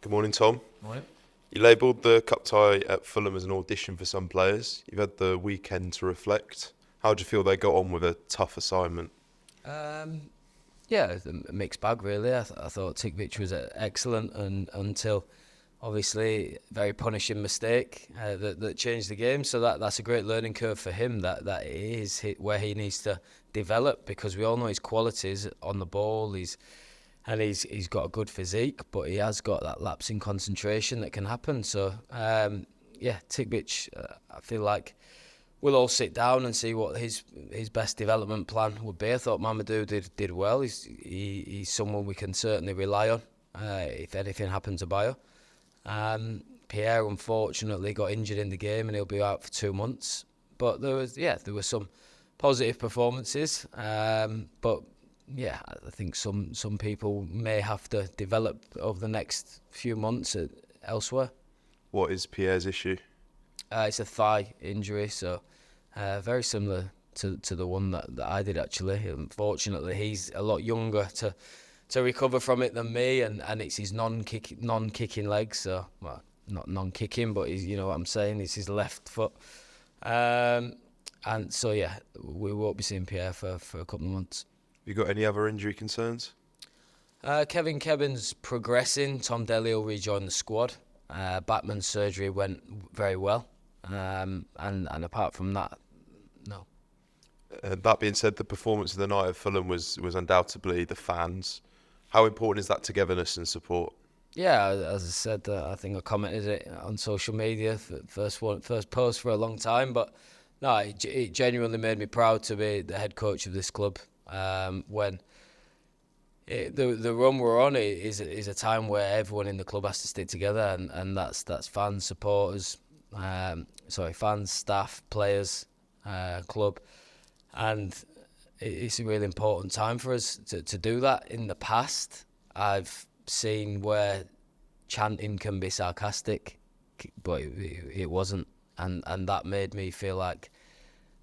Good morning, Tom. Morning. You labelled the cup tie at Fulham as an audition for some players. You've had the weekend to reflect. How do you feel they got on with a tough assignment? Yeah, it's a mixed bag really. I thought Tikvich was excellent until obviously a very punishing mistake that changed the game. So that's a great learning curve for him. That is where he needs to develop, because we all know his qualities on the ball. He's got a good physique, but he has got that lapse in concentration that can happen. So Tikvich, I feel like we'll all sit down and see what his best development plan would be. I thought Mamadou did well. He's someone we can certainly rely on if anything happens to Bayo. Pierre unfortunately got injured in the game and he'll be out for 2 months. But there were some positive performances. But yeah, I think some people may have to develop over the next few months elsewhere. What is Pierre's issue? It's a thigh injury, so very similar to the one that I did actually. Unfortunately, he's a lot younger to recover from it than me, and it's his non-kicking legs. So, well, not non-kicking, but you know what I'm saying. It's his left foot, and so yeah, we won't be seeing Pierre for a couple of months. Have you got any other injury concerns? Kevin Kebbin's progressing. Tom Daly will rejoin the squad. Backman's surgery went very well, and apart from that, no. That being said, the performance of the night at Fulham was undoubtedly the fans. How important is that togetherness and support? Yeah, as I said, I think I commented it on social media, first post for a long time, but no, it genuinely made me proud to be the head coach of this club. When the run we're on is a time where everyone in the club has to stick together, and that's fans, supporters, fans, staff, players, club, and it's a really important time for us to do that. In the past, I've seen where chanting can be sarcastic, but it wasn't, and that made me feel like,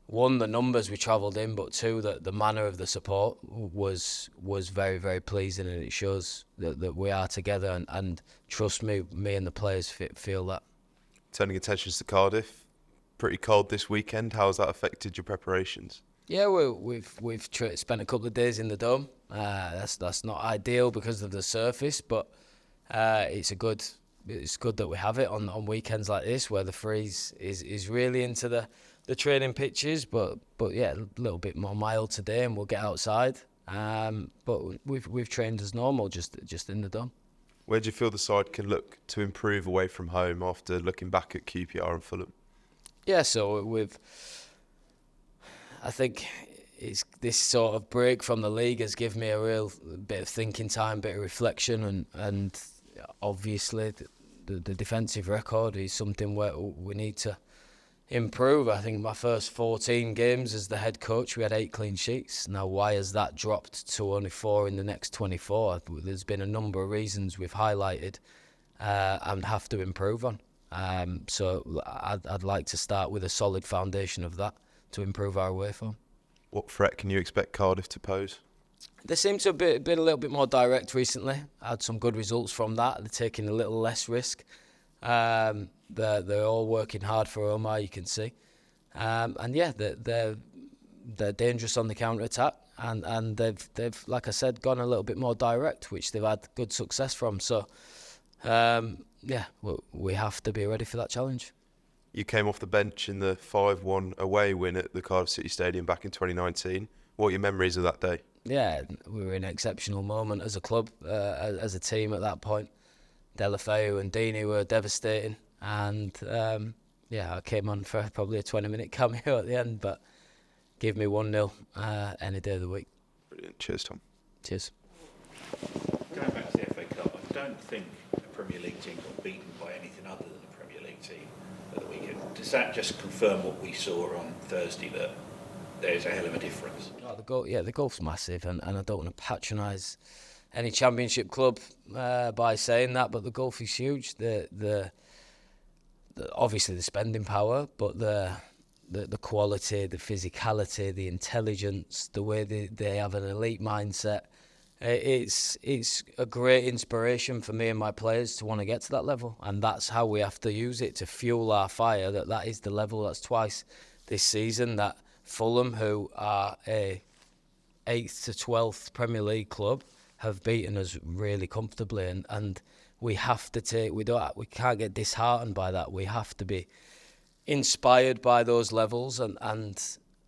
one, the numbers we travelled in, but two, that the manner of the support was very, very pleasing, and it shows that we are together, and trust me and the players feel that. Turning attention to Cardiff, pretty cold this weekend. How has that affected your preparations? Yeah, we've spent a couple of days in the dome. That's not ideal because of the surface, but it's good that we have it on weekends like this, where the freeze is really into the training pitches, but yeah, a little bit more mild today, and we'll get outside. But we've trained as normal, just in the dome. Where do you feel the side can look to improve away from home after looking back at QPR and Fulham? Yeah, so I think it's this sort of break from the league has given me a real bit of thinking time, bit of reflection, and obviously the defensive record is something where we need to improve. I think my first 14 games as the head coach, we had 8 clean sheets. Now, why has that dropped to only 4 in the next 24? There's been a number of reasons we've highlighted and have to improve on. So I'd like to start with a solid foundation of that to improve our away form. What threat can you expect Cardiff to pose? They seem to have been a little bit more direct recently. Had some good results from that. They're taking a little less risk. They're all working hard for Omar, you can see. And yeah, they're dangerous on the counter-attack. And they've, like I said, gone a little bit more direct, which they've had good success from. So, we have to be ready for that challenge. You came off the bench in the 5-1 away win at the Cardiff City Stadium back in 2019. What are your memories of that day? Yeah, we were in an exceptional moment as a club, as a team at that point. Delafeu and Deeney were devastating, and I came on for probably a 20-minute cameo at the end, but give me 1-0 any day of the week. Brilliant. Cheers, Tom. Cheers. Going back to the FA Cup, I don't think a Premier League team got beaten by anything other than a Premier League team at the weekend. Does that just confirm what we saw on Thursday, that there's a hell of a difference? The gulf's massive, and I don't want to patronise any Championship club by saying that, but the gulf is huge. The obviously the spending power, but the quality, the physicality, the intelligence, the way they have an elite mindset, It's a great inspiration for me and my players to want to get to that level, and that's how we have to use it to fuel our fire. That is the level. That's twice this season that Fulham, who are a 8th to 12th Premier League club, have beaten us really comfortably, and we have to take. We can't get disheartened by that. We have to be inspired by those levels, and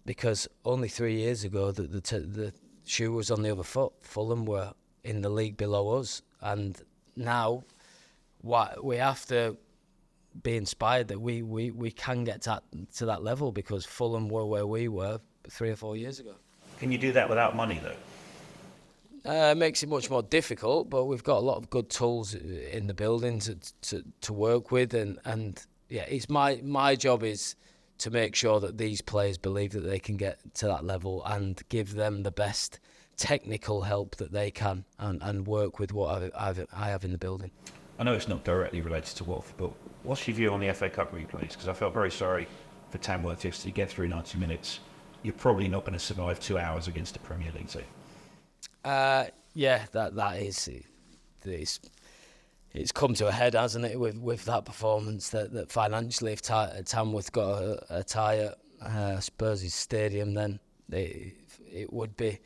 because only 3 years ago the shoe was on the other foot. Fulham were in the league below us, and now we have to be inspired that we can get to that level, because Fulham were where we were 3 or 4 years ago. Can you do that without money, though? It makes it much more difficult, but we've got a lot of good tools in the building to work with, and yeah, it's my job is to make sure that these players believe that they can get to that level and give them the best technical help that they can, and work with what I have in the building. I know it's not directly related to Watford, but what's your view on the FA Cup replays? Because I felt very sorry for Tamworth yesterday. Get through 90 minutes. You're probably not going to survive 2 hours against a Premier League team. Yeah, that is. It's come to a head, hasn't it, with that performance, that financially, if Tamworth got a tie at Spurs' stadium, then it would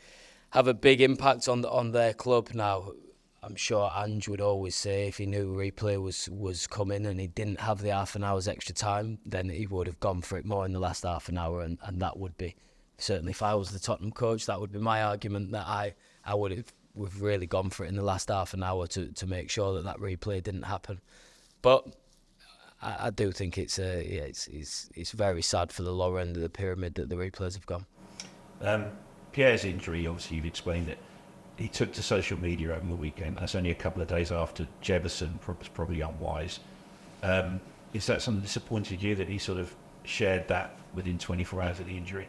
have a big impact on their club. Now, I'm sure Ange would always say if he knew replay was coming and he didn't have the half an hour's extra time, then he would have gone for it more in the last half an hour, and that would be, certainly if I was the Tottenham coach, that would be my argument, that I would have. We've really gone for it in the last half an hour to make sure that replay didn't happen. But I do think it's very sad for the lower end of the pyramid that the replays have gone. Pierre's injury, obviously you've explained it. He took to social media over the weekend. That's only a couple of days after Jefferson was probably unwise. Is that something that disappointed you, that he sort of shared that within 24 hours of the injury?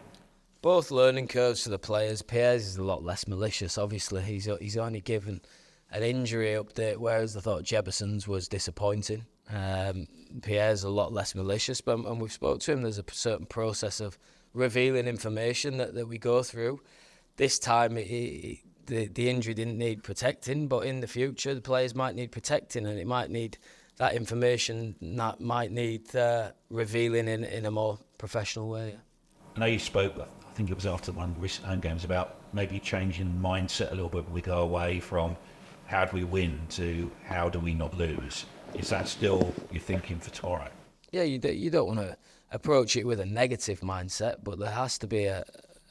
Both learning curves for the players. Pierre's is a lot less malicious. Obviously, he's only given an injury update, whereas I thought Jefferson's was disappointing. Pierre's a lot less malicious, and we've spoke to him. There's a certain process of revealing information that we go through. This time, the injury didn't need protecting, but in the future, the players might need protecting, and it might need that information that might need revealing in a more professional way. I know you spoke, I think it was after one of the recent home games, about maybe changing mindset a little bit. We go away from how do we win to how do we not lose. Is that still your thinking for tomorrow? Yeah, you don't want to approach it with a negative mindset, but there has to be a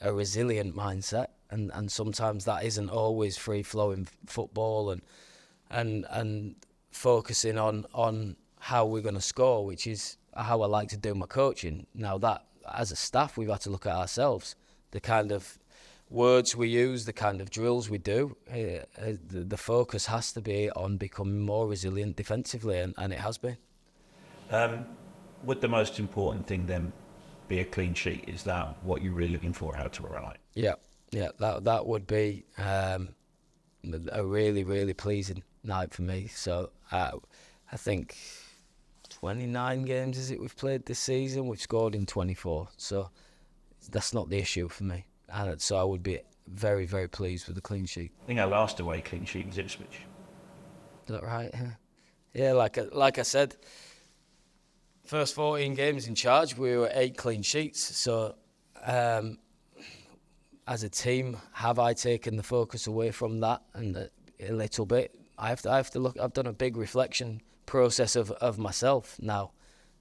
resilient mindset, and sometimes that isn't always free-flowing football and focusing on how we're going to score, which is how I like to do my coaching. Now that, as a staff, we've had to look at ourselves, the kind of words we use, the kind of drills we do. The focus has to be on becoming more resilient defensively, and it has been. Would the most important thing then be a clean sheet? Is that what you're really looking for out tomorrow night? Yeah, that would be a really, really pleasing night for me. So I think 29 games is it we've played this season. We've scored in 24, so that's not the issue for me. And so I would be very, very pleased with the clean sheet. I think our last away clean sheet was Ipswich. Is that right? Yeah, like I said, first 14 games in charge, we were 8 clean sheets. So as a team, have I taken the focus away from that and a little bit? I have to look. I've done a big reflection process of myself now.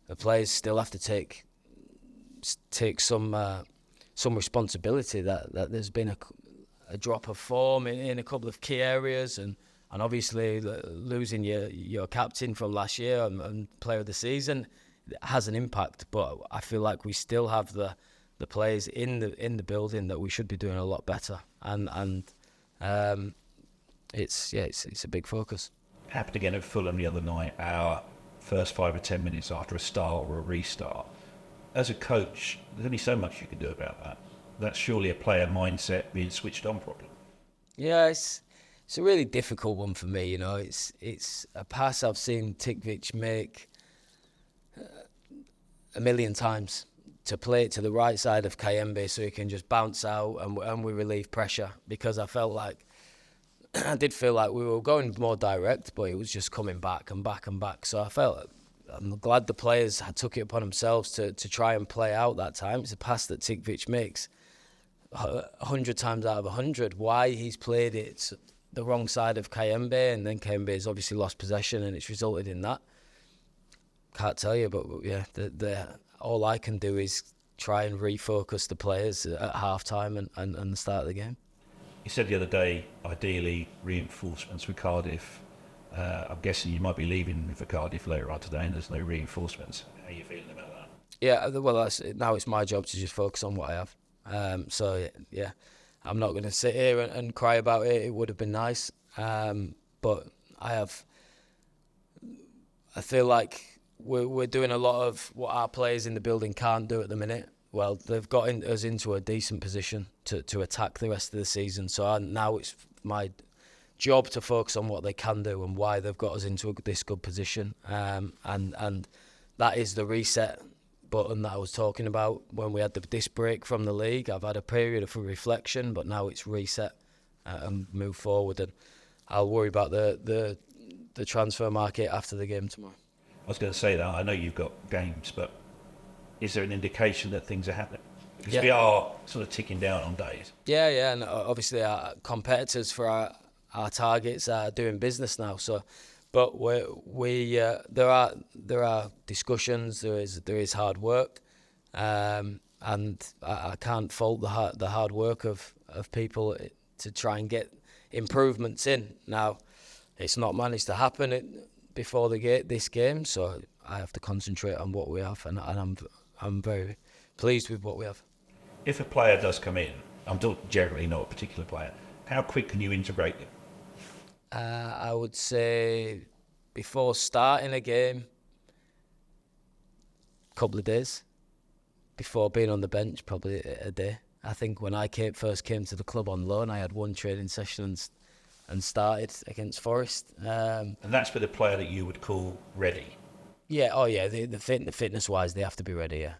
The players still have to take some responsibility that there's been a drop of form in a couple of key areas, and obviously losing your captain from last year and player of the season has an impact. But I feel like we still have the players in the building that we should be doing a lot better, and it's a big focus. Happened again at Fulham the other night, our first 5 or 10 minutes after a start or a restart. As a coach, there's only so much you can do about that. That's surely a player mindset being switched on problem. Yeah, it's a really difficult one for me. You know, it's a pass I've seen Tikvic make a million times, to play it to the right side of Kayembe so he can just bounce out and we relieve pressure, because I felt like I did feel like we were going more direct, but it was just coming back and back and back. So I'm glad the players had took it upon themselves to try and play out that time. It's a pass that Tikvic makes 100 times out of 100. Why he's played it the wrong side of Kayembe, and then Kayembe has obviously lost possession, and it's resulted in that. Can't tell you, but yeah, all I can do is try and refocus the players at half-time and the start of the game. You said the other day, ideally, reinforcements with Cardiff. I'm guessing you might be leaving for Cardiff later on today and there's no reinforcements. How are you feeling about that? Yeah, well, now it's my job to just focus on what I have. So, yeah, I'm not going to sit here and cry about it. It would have been nice. But I feel like we're doing a lot of what our players in the building can't do at the minute. Well, they've got us into a decent position to attack the rest of the season. So now it's my job to focus on what they can do and why they've got us into this good position. And that is the reset button that I was talking about when we had this break from the league. I've had a period of reflection, but now it's reset and move forward. And I'll worry about the transfer market after the game tomorrow. I was going to say that. I know you've got games, but is there an indication that things are happening? Because we are sort of ticking down on days. Yeah, and obviously our competitors for our targets are doing business now. So, but there are discussions. There is hard work, and I can't fault the hard work of people to try and get improvements in. Now, it's not managed to happen before this game, so I have to concentrate on what we have, and I'm very pleased with what we have. If a player does come in, I'm generally not a particular player, how quick can you integrate them? I would say before starting a game, a couple of days. Before being on the bench, probably a day. I think when I first came to the club on loan, I had one training session and started against Forest. And that's for the player that you would call ready? Yeah, the fitness-wise, they have to be ready, yeah.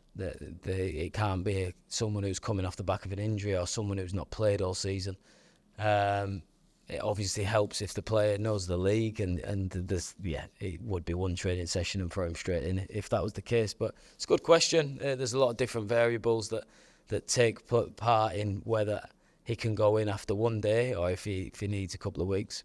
It can't be someone who's coming off the back of an injury or someone who's not played all season. It obviously helps if the player knows the league and it would be one training session and throw him straight in if that was the case. But it's a good question. There's a lot of different variables that take part in whether he can go in after one day or if he needs a couple of weeks.